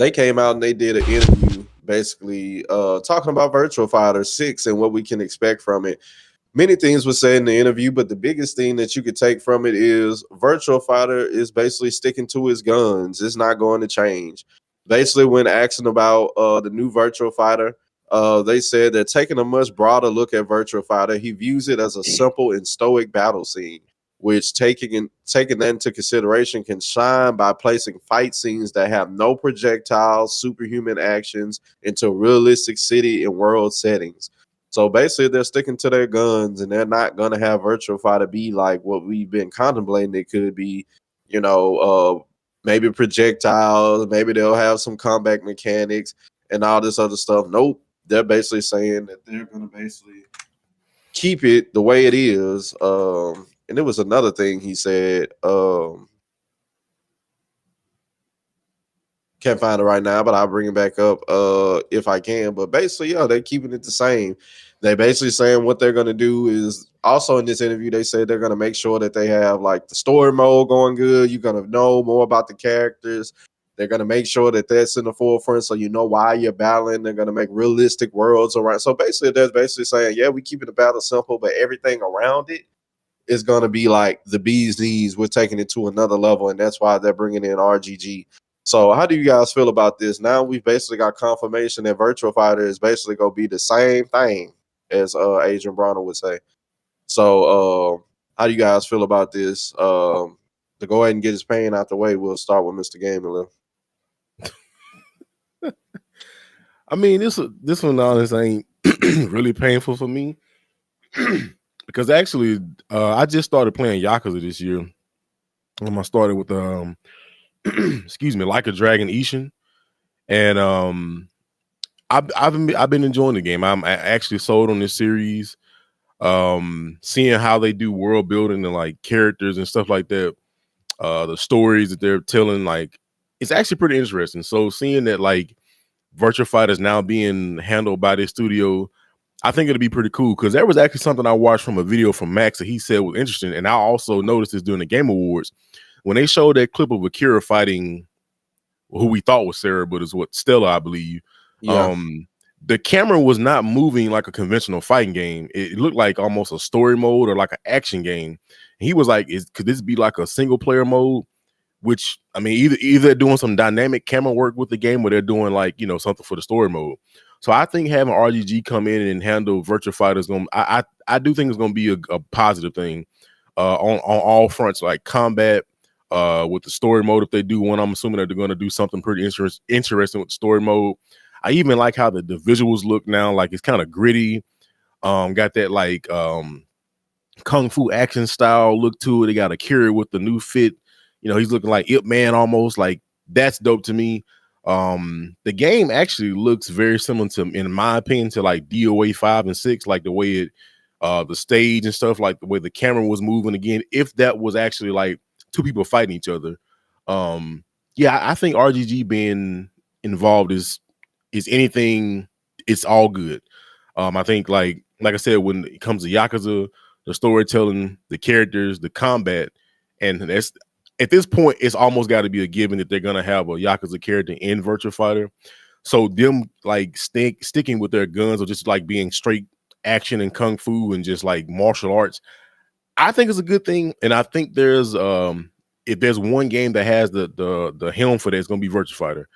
they came out and they did an interview basically talking about Virtual Fighter 6 and what we can expect from it. Many things were said in the interview, but the biggest thing that you could take from it is Virtual Fighter is basically sticking to his guns. It's not going to change. Basically, when asking about the new Virtual Fighter, they said they're taking a much broader look at Virtual Fighter. He views it as a simple and stoic battle scene, which taking that into consideration can shine by placing fight scenes that have no projectiles, superhuman actions into realistic city and world settings. So basically, they're sticking to their guns, and they're not gonna have Virtual Fighter be like what we've been contemplating. It could be, you know, maybe projectiles. Maybe they'll have some combat mechanics and all this other stuff. Nope, they're basically saying that they're gonna basically keep it the way it is. And there was another thing he said. Can't find it right now, but I'll bring it back up if I can. But basically, yeah, they're keeping it the same. They basically saying what they're gonna do is also in this interview, they said they're gonna make sure that they have like the story mode going good. You're gonna know more about the characters. They're gonna make sure that that's in the forefront so you know why you're battling. They're gonna make realistic worlds around. So basically, they're basically saying, yeah, we keeping the battle simple, but everything around it is gonna be like the bee's knees. We're taking it to another level, and that's why they're bringing in RGG. So how do you guys feel about this? Now we've basically got confirmation that Virtual Fighter is basically going to be the same thing as Adrian Bronner would say. So how do you guys feel about this? To go ahead and get his pain out the way, we'll start with Mr. Gaming. I mean, this one honest ain't really painful for me because actually I just started playing Yakuza this year. I started with excuse me, Like a Dragon Ishin, and I've been enjoying the game. I'm actually sold on this series. Seeing how they do world building and like characters and stuff like that, the stories that they're telling, like it's actually pretty interesting. So seeing that like Virtua Fighter is now being handled by this studio, I think it'll be pretty cool because there was actually something I watched from a video from Max that he said was interesting, and I also noticed this during the Game Awards when they showed that clip of Akira fighting who we thought was Sarah, but is what Stella, I believe. Yeah. The camera was not moving like a conventional fighting game. It looked like almost a story mode or like an action game. And he was like, could this be like a single player mode? Which, I mean, either they're doing some dynamic camera work with the game or they're doing like, you know, something for the story mode. So I think having RGG come in and handle Virtua Fighter is going to, I do think it's going to be a positive thing on all fronts, like combat, with the story mode. If they do one, I'm assuming that they're going to do something pretty interesting with the story mode. I even like how the visuals look now. Like it's kind of gritty. Got that like kung fu action style look to it. They got Akira with the new fit. You know, he's looking like Ip Man almost. Like that's dope to me. The game actually looks very similar to, in my opinion, to like DOA 5 and 6, like the way it the stage and stuff, like the way the camera was moving again. If that was actually like two people fighting each other. Yeah, I think RGG being involved is anything, it's all good. I think like I said, when it comes to Yakuza, the storytelling, the characters, the combat, and that's at this point, it's almost got to be a given that they're gonna have a Yakuza character in Virtua Fighter. So them like sticking with their guns or just like being straight action and kung fu and just like martial arts, I think it's a good thing. And I think there's if there's one game that has the helm for that, it's gonna be Virtua Fighter.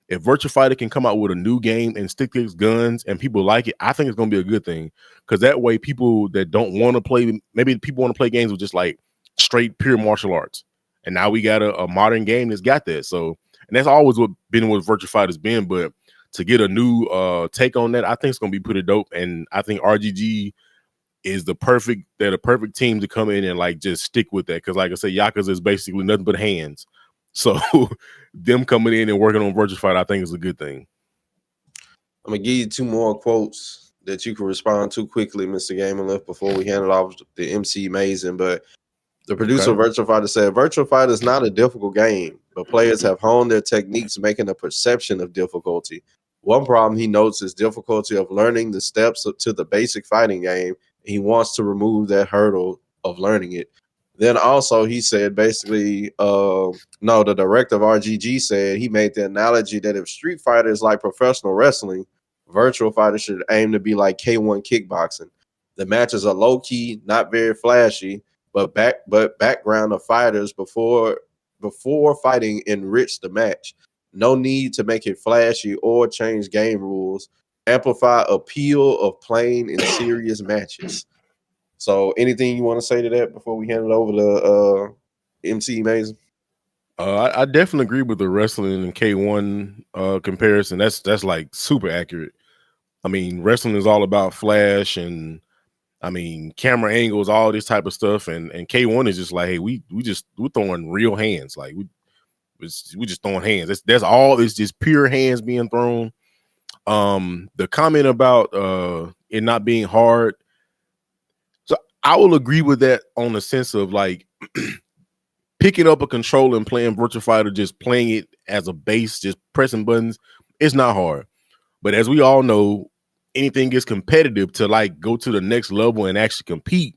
If Virtua Fighter can come out with a new game and stick to its guns and people like it, I think it's gonna be a good thing. Because that way people that don't want to play, maybe people want to play games with just like straight pure martial arts. And now we got a modern game that's got that. So, and that's always what Virtua Fighter's been. But to get a new take on that, I think it's gonna be pretty dope. And I think RGG is the perfect team to come in and like just stick with that. Because like I said, Yakuza is basically nothing but hands. So them coming in and working on Virtua Fighter, I think is a good thing. I'm gonna give you two more quotes that you can respond to quickly, Mr. Gaming Lift, before we hand it off to the MC Amazing. But the producer of Virtua Fighter said, Virtua Fighter is not a difficult game, but players have honed their techniques, making a perception of difficulty. One problem he notes is difficulty of learning the steps to the basic fighting game. He wants to remove that hurdle of learning it. Then also he said basically, no, the director of RGG said he made the analogy that if Street Fighter is like professional wrestling, Virtual Fighter should aim to be like K1 kickboxing. The matches are low key, not very flashy, but background of fighters before fighting enrich the match. No need to make it flashy or change game rules. Amplify appeal of plain and serious matches. So, anything you want to say to that before we hand it over to MC Mason? I definitely agree with the wrestling and K1 comparison. That's like super accurate. I mean, wrestling is all about flash and I mean camera angles, all this type of stuff, and K1 is just like, hey, we're throwing real hands, like we just throwing hands. That's all. It's just pure hands being thrown. The comment about it not being hard, so I will agree with that on the sense of like picking up a controller and playing Virtua Fighter, just playing it as a base, just pressing buttons, it's not hard. But as we all know, anything gets competitive to like go to the next level and actually compete.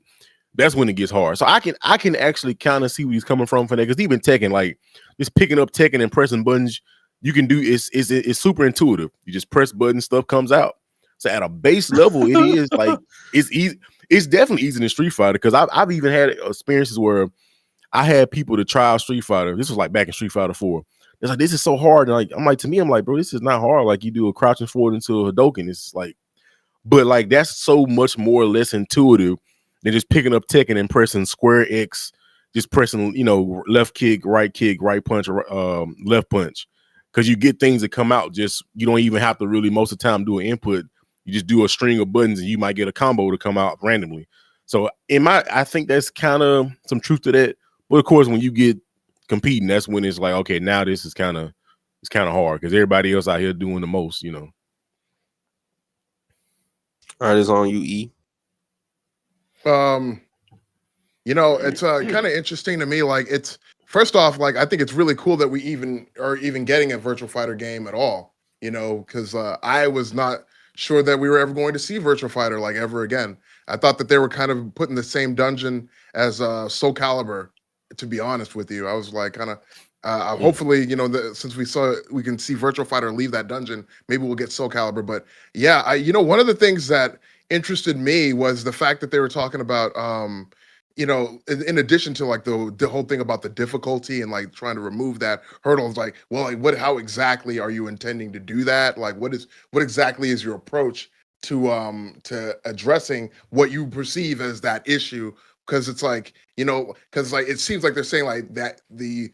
That's when it gets hard. So I can actually kind of see where he's coming from for that. Because even Tekken, like just picking up Tekken and pressing buttons, you can do it's super intuitive. You just press buttons, stuff comes out. So at a base level, it is like it's easy. It's definitely easy in Street Fighter because I've even had experiences where I had people to try out Street Fighter. This was like back in Street Fighter 4. It's like this is so hard. And like I'm like to me, I'm like, bro, this is not hard. Like you do a crouching forward into a Hadoken. It's like, but like that's so much more or less intuitive than just picking up Tekken and pressing square X, just pressing, left kick, right punch, or left punch. Because you get things that come out just you don't even have to really most of the time do an input. You just do a string of buttons and you might get a combo to come out randomly. So I think that's kind of some truth to that. But of course, when you get competing, that's when it's like, okay, now this is it's kind of hard because everybody else out here doing the most. All right, it's on you, E. Um, it's kind of interesting to me. Like, it's first off, like I think it's really cool that we even are even getting a Virtual Fighter game at all. Because I was not sure that we were ever going to see Virtual Fighter like ever again. I thought that they were kind of put in the same dungeon as Soul Calibur. To be honest with you, I was like kind of. Hopefully, since we can see Virtual Fighter leave that dungeon, maybe we'll get Soul Calibur. But yeah, one of the things that interested me was the fact that they were talking about in addition to like the whole thing about the difficulty and like trying to remove that hurdle, it's like, well, like how exactly are you intending to do that? Like what exactly is your approach to addressing what you perceive as that issue? Because it's like, because like it seems like they're saying like that the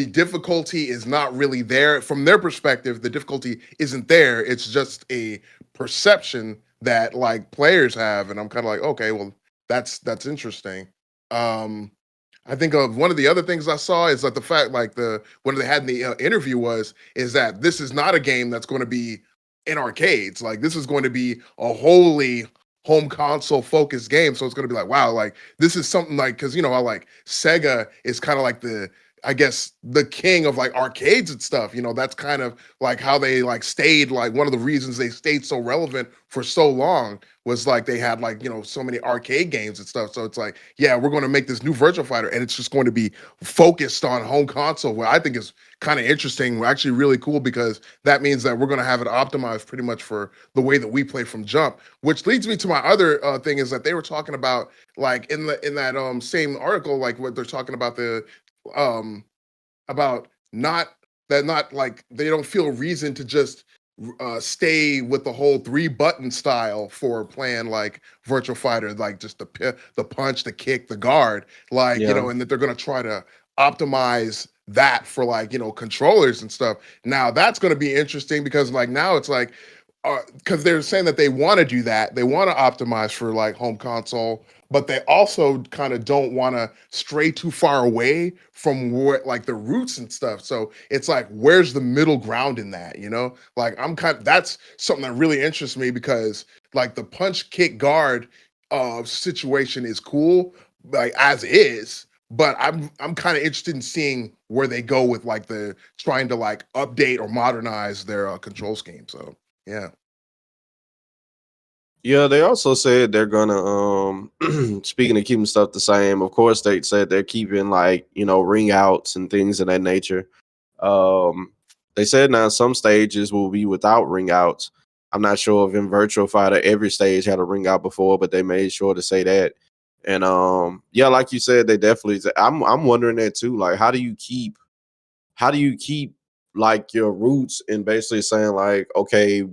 difficulty is not really there from their perspective. The difficulty isn't there. It's just a perception that like players have, and I'm kind of like, okay, well, that's interesting. Um, I think of one of the other things I saw is like the fact, like the when they had in the interview was is that this is not a game that's going to be in arcades. Like this is going to be a wholly home console focused game. So it's going to be like, wow, like this is something like because how like Sega is kind of like the I guess the king of like arcades and stuff. That's kind of like how they like stayed like one of the reasons they stayed so relevant for so long was like they had like so many arcade games and stuff. So it's like, yeah, we're going to make this new Virtual Fighter, and it's just going to be focused on home console. Where I think is kind of interesting, actually really cool because that means that we're going to have it optimized pretty much for the way that we play from jump. Which leads me to my other thing is that they were talking about like in that same article, like what they're talking about um about not like they don't feel reason to just stay with the whole three button style for playing like Virtual Fighter, like just the punch, the kick, the guard, like Yeah. and that they're gonna try to optimize that for like controllers and stuff. Now that's gonna be interesting because like now it's like because they're saying that they want to do that, they want to optimize for like home console, but they also kind of don't want to stray too far away from where like the roots and stuff. So it's like, where's the middle ground in that? Like that's something that really interests me because like the punch kick guard situation is cool, like as is. But I'm kind of interested in seeing where they go with like the trying to like update or modernize their control scheme. So yeah. Yeah, they also said they're gonna speaking of keeping stuff the same, of course they said they're keeping like, ring outs and things of that nature. Um they said now some stages will be without ring outs. I'm not sure if in Virtual Fighter every stage had a ring out before, but they made sure to say that. And yeah, like you said, they definitely I'm wondering that too. Like how do you keep like your roots and basically saying like, okay,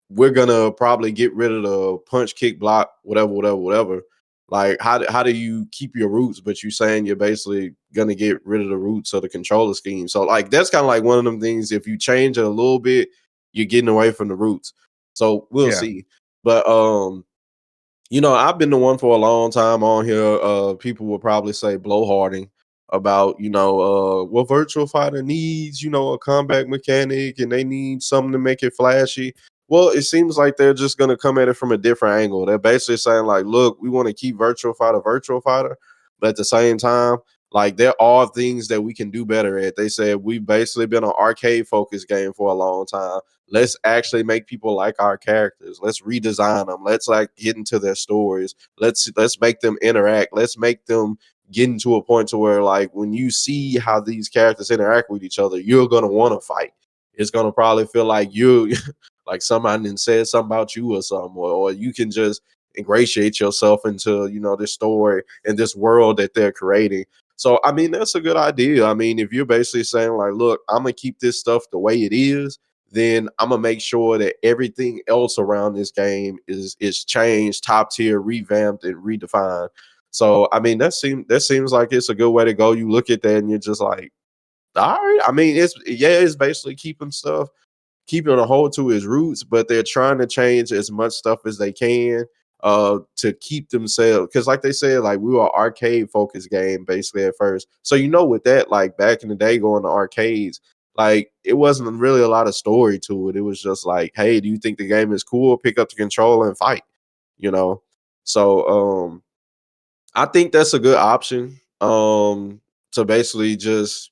we're gonna probably get rid of the punch, kick, block, whatever, whatever, whatever. Like, how do you keep your roots, but you saying you're basically gonna get rid of the roots of the controller scheme? So, like, that's kind of like one of them things. If you change it a little bit, you're getting away from the roots. So we'll Yeah. see. But I've been the one for a long time on here. People will probably say blowharding about, what Virtual Fighter needs, a combat mechanic, and they need something to make it flashy. Well, it seems like they're just gonna come at it from a different angle. They're basically saying, like, look, we want to keep Virtual Fighter, but at the same time, like there are things that we can do better at. They said we've basically been an arcade focused game for a long time. Let's actually make people like our characters. Let's redesign them. Let's like get into their stories. Let's make them interact. Let's make them get into a point to where like when you see how these characters interact with each other, you're gonna want to fight. It's gonna probably feel like you like somebody done said something about you or something, or you can just ingratiate yourself into this story and this world that they're creating. So I mean that's a good idea. I mean if you're basically saying like, look, I'm gonna keep this stuff the way it is, then I'm gonna make sure that everything else around this game is changed, top tier, revamped, and redefined. So I mean that seems like it's a good way to go. You look at that and you're just like, all right. I mean it's basically keeping a hold to his roots, but they're trying to change as much stuff as they can to keep themselves, because like they said, like we were an arcade focused game basically at first. So with that, like back in the day going to arcades, like it wasn't really a lot of story to it. It was just like, hey, do you think the game is cool? Pick up the controller and fight, you know. So I think that's a good option. To basically just,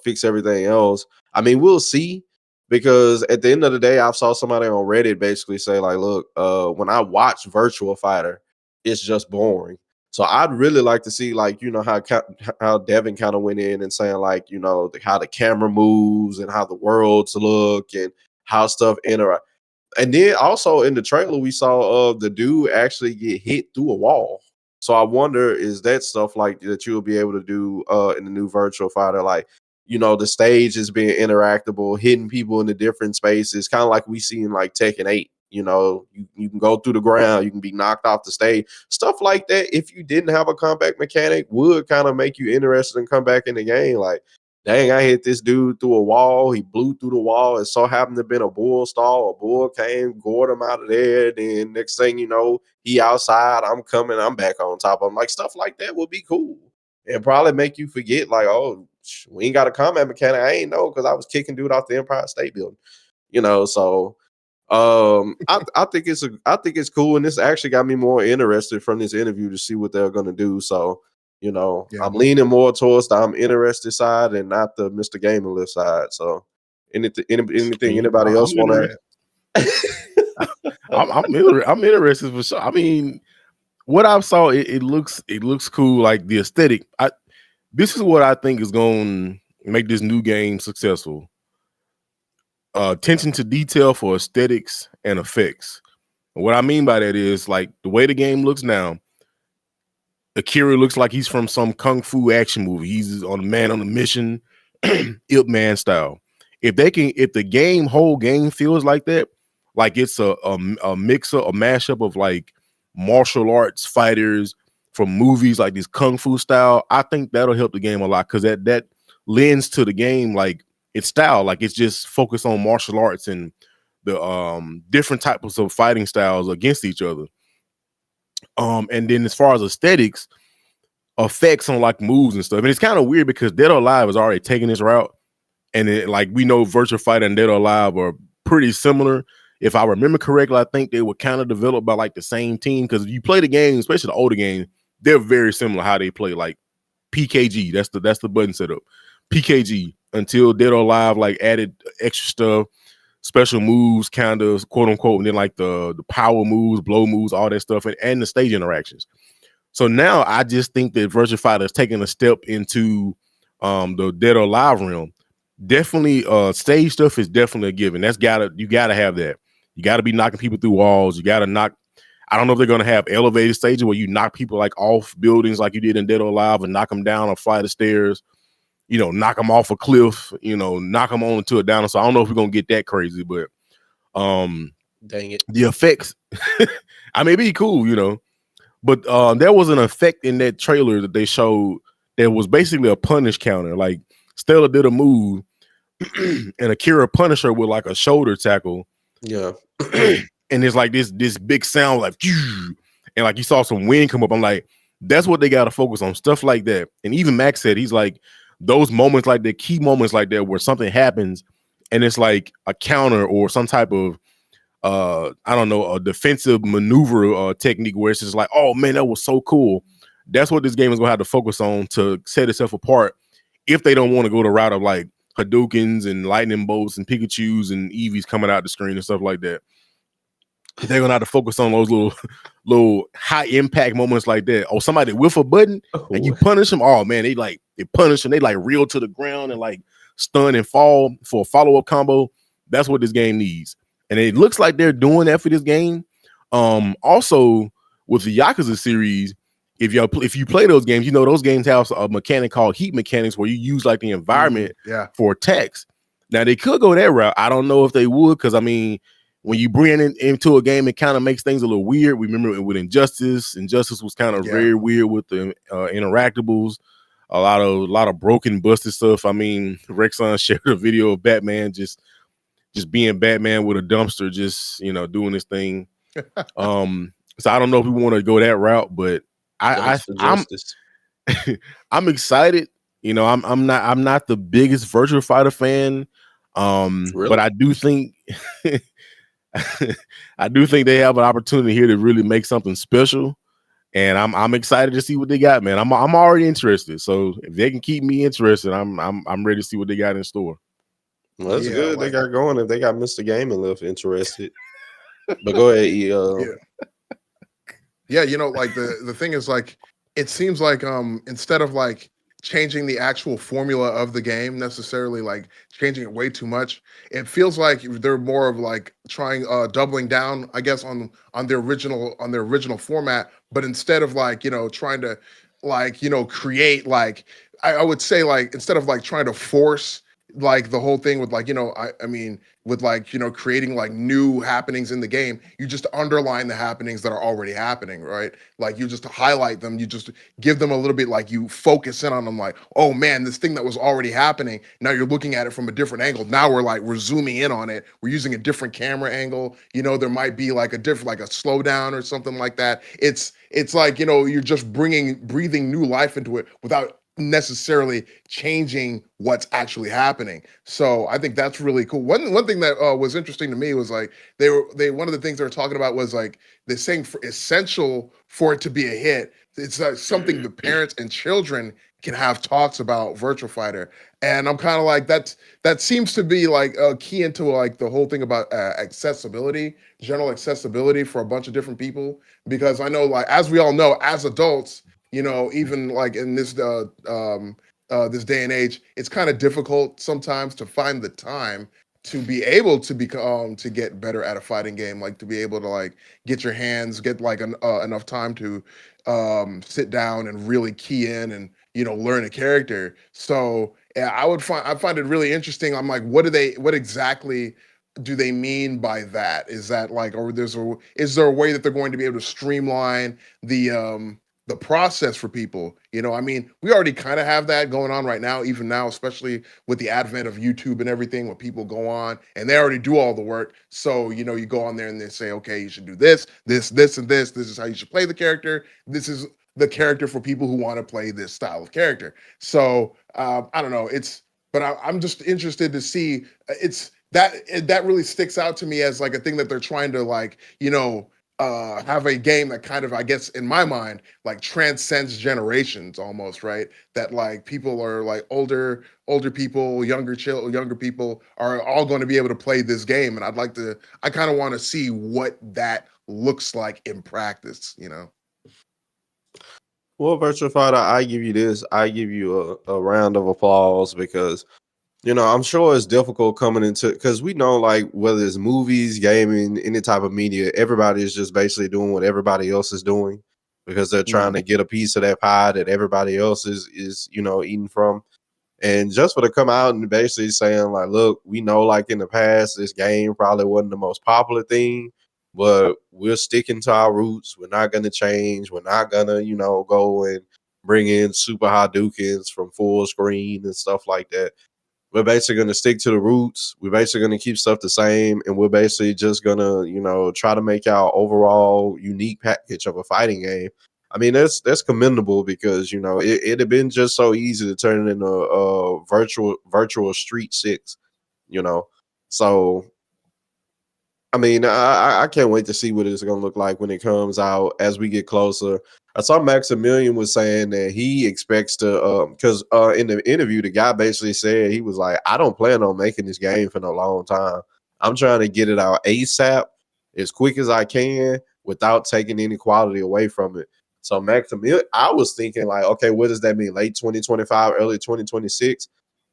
fix everything else. I mean, we'll see, because at the end of the day, I saw somebody on Reddit basically say, like, look, when I watch Virtual Fighter, it's just boring. So I'd really like to see, like, how Devin kind of went in and saying, like, how the camera moves and how the worlds look and how stuff interact. And then also in the trailer, we saw the dude actually get hit through a wall. So I wonder, is that stuff like that you'll be able to do in the new Virtual Fighter? Like, the stage is being interactable, hitting people in the different spaces, kind of like we see in like Tekken 8. You can go through the ground, you can be knocked off the stage. Stuff like that, if you didn't have a combat mechanic, would kind of make you interested and come back in the game. Like, dang, I hit this dude through a wall. He blew through the wall. It so happened to have been a bull stall. A bull came, gored him out of there. Then next thing you know, he outside. I'm coming. I'm back on top of him. Like stuff like that would be cool and probably make you forget. Like, oh, we ain't got a combat mechanic. I ain't know because I was kicking dude off the Empire State Building. So I think it's cool, and this actually got me more interested from this interview to see what they're gonna do. So Yeah. I'm leaning more towards the I'm interested side and not the Mr. Gamer Lift side. So anything See, anybody else I'm want interested. to add? I'm interested for sure. I mean, what I saw, it looks cool. Like the aesthetic. This is what I think is going to make this new game successful. Attention to detail for aesthetics and effects. And what I mean by that is like the way the game looks now. Akira looks like he's from some kung fu action movie. He's on a man on a mission, Ip Man style. If the whole game feels like that, like it's a mixer, a mashup of like martial arts fighters from movies like this kung fu style, I think that'll help the game a lot because that lends to the game like its style, like it's just focused on martial arts and the different types of fighting styles against each other. And then as far as aesthetics, effects on like moves and stuff. And it's kind of weird because Dead or Alive is already taking this route. And like we know Virtual Fighter and Dead or Alive are pretty similar. If I remember correctly, I think they were kind of developed by like the same team. Because if you play the game, especially the older games, they're very similar how they play. Like PKG, that's the button setup. PKG until Dead or Alive like added extra stuff. special moves, kind of quote unquote, and then like the power moves, blow moves, all that stuff, and the stage interactions. So now I just think that Virtua Fighter is taking a step into the Dead or Alive realm. Definitely, stage stuff is definitely a given. You gotta have that. You gotta be knocking people through walls. You gotta knock. I don't know if they're gonna have elevated stages where you knock people like off buildings like you did in Dead or Alive and knock them down a flight of stairs. You know, knock them off a cliff. You know, knock them onto a down. So I don't know if we're gonna get that crazy, but Dang it. the effects, I mean, it'd be cool, you know. But there was an effect in that trailer that they showed that was basically a punish counter. Like Stella did a move and Akira punished her with like a shoulder tackle. Yeah. And it's like this big sound like and like you saw some wind come up. I'm like, that's what they gotta focus on, stuff like that. And even Max said he's like those moments like the key moments like that where something happens and it's like a counter or some type of I don't know, a defensive maneuver technique where it's just like, oh man, that was so cool. That's what this game is gonna have to focus on to set itself apart if they don't want to go the route of like Hadoukens and lightning bolts and Pikachus and Eevees coming out the screen and stuff like that. They're gonna have to focus on those little high impact moments like that. Or somebody whiff a button and you punish them. Oh man, they punish and they like reel to the ground and like stun and fall for a follow-up combo. That's what this game needs. And it looks like they're doing that for this game. Also with the Yakuza series, if you play those games, you know those games have a mechanic called heat mechanics where you use like the environment for attacks. Now they could go that route. I don't know if they would, because I mean, when you bring it into a game, it kind of makes things a little weird. We remember with Injustice. Injustice was kind of very weird with the interactables. A lot of broken, busted stuff. I mean, Rexon shared a video of Batman just being Batman with a dumpster, just doing this thing. So I don't know if we want to go that route, but I'm I'm excited. I'm not the biggest Virtua Fighter fan, Really? but I do think I do think they have an opportunity here to really make something special, and I'm excited to see what they got, man. I'm already interested, so if they can keep me interested, I'm ready to see what they got in store. Well, that's good. They got going. If they got Mr. Gaming left interested, but go ahead. Yeah, like the thing is, like, it seems like instead of like changing the actual formula of the game necessarily, like changing it way too much, it feels like they're more of like trying doubling down, I guess, on their original format, but instead of like trying to like create like I would say, like, instead of like trying to force like the whole thing with like I mean with like creating like new happenings in the game, you just underline the happenings that are already happening, right? Like you just highlight them, you just give them a little bit, like you focus in on them, like, oh man, this thing that was already happening, now you're looking at it from a different angle. Now we're zooming in on it, we're using a different camera angle. There might be like a different, like a slowdown or something like that. It's like you're just breathing new life into it without necessarily changing what's actually happening. So I think that's really cool. One thing that was interesting to me was like they one of the things they were talking about was like they're saying for essential for it to be a hit, it's something the parents and children can have talks about Virtual Fighter. And I'm kind of like, that seems to be like a key into like the whole thing about accessibility, general accessibility for a bunch of different people. Because I know, like, as we all know, as adults, even like in this this day and age, it's kind of difficult sometimes to find the time to be able to become to get better at a fighting game, like to be able to like get like enough time to sit down and really key in and learn a character. So yeah, I find it really interesting. I'm like, what exactly do they mean by that? Is that like, or is there a way that they're going to be able to streamline the process for people? I mean, we already kind of have that going on right now, even now, especially with the advent of YouTube and everything, where people go on and they already do all the work. So, you go on there and they say, okay, you should do this, this, and this. This is how you should play the character. This is the character for people who want to play this style of character. So, I don't know. But I'm just interested to see. That really sticks out to me as like a thing that they're trying to, like, have a game that kind of, I guess, in my mind, like transcends generations almost, right? That like people are like older people, younger people are all going to be able to play this game, and I kind of want to see what that looks like in practice, you know? Well, Virtual Fighter, I give you this. I give you a round of applause because I'm sure it's difficult coming into because we know like whether it's movies, gaming, any type of media, everybody is just basically doing what everybody else is doing because they're trying Mhm. to get a piece of that pie that everybody else is eating from. And just for to come out and basically saying like, look, we know like in the past this game probably wasn't the most popular thing, but we're sticking to our roots. We're not gonna change. We're not gonna, go and bring in super Hadoukens from full screen and stuff like that. We're basically going to stick to the roots. We're basically going to keep stuff the same, and we're basically just going to, try to make our overall unique package of a fighting game. I mean, that's commendable because it had been just so easy to turn it into a virtual Street Six, you know. So I mean, I can't wait to see what it's going to look like when it comes out as we get closer. I saw Maximilian was saying that he expects to, because in the interview, the guy basically said he was like, I don't plan on making this game for no long time. I'm trying to get it out ASAP as quick as I can without taking any quality away from it. So Maximilian, I was thinking like, okay, what does that mean? Late 2025, early 2026?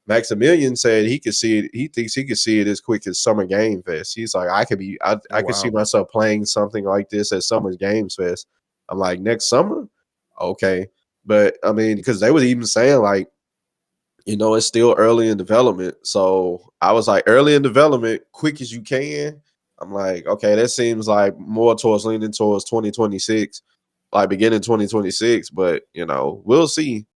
Maximilian said he could see it. He thinks he could see it as quick as Summer Game Fest. He's like, Oh I could see wow. myself playing something like this at Summer Games Fest. I'm like, next summer? Okay. But I mean, because they were even saying like, it's still early in development. So I was like, early in development, quick as you can. I'm like, okay, that seems like more towards leaning towards 2026, like beginning 2026. But we'll see.